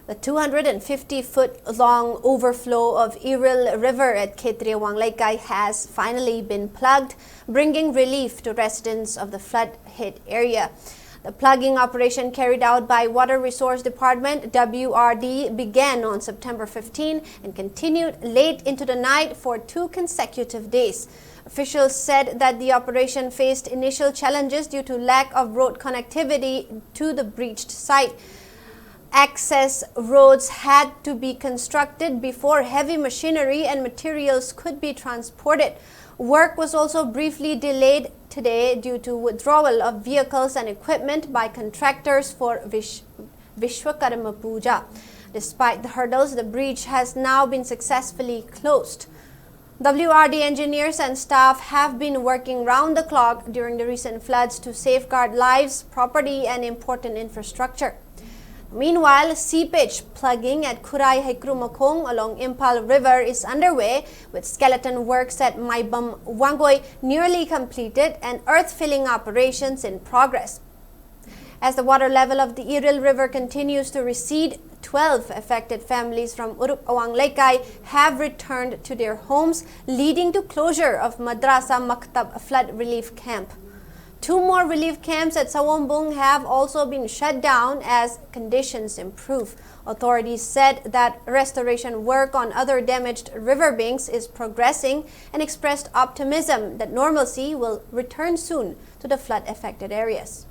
The 250-foot-long overflow of Iril River at Wangoi has finally been plugged, bringing relief to residents of the flood-hit area. The plugging operation carried out by Water Resource Department (WRD) began on September 15 and continued late into the night for 2 consecutive days. Officials said that the operation faced initial challenges due to lack of road connectivity to the breached site. Access roads had to be constructed before heavy machinery and materials could be transported. Work was also briefly delayed today due to withdrawal of vehicles and equipment by contractors for Vishwakarma Puja. Despite the hurdles, the breach has now been successfully closed. WRD engineers and staff have been working round the clock during the recent floods to safeguard lives, property and important infrastructure. Meanwhile, seepage plugging at Kurai Haikrumakong along Impal River is underway, with skeleton works at Maibam, Wangoi nearly completed and earth-filling operations in progress. As the water level of the Iril River continues to recede, 12 affected families from Wangoi have returned to their homes, leading to closure of Madrasa Maktab flood relief camp. 2 more relief camps at Sawombung have also been shut down as conditions improve. Authorities said that restoration work on other damaged riverbanks is progressing and expressed optimism that normalcy will return soon to the flood-affected areas.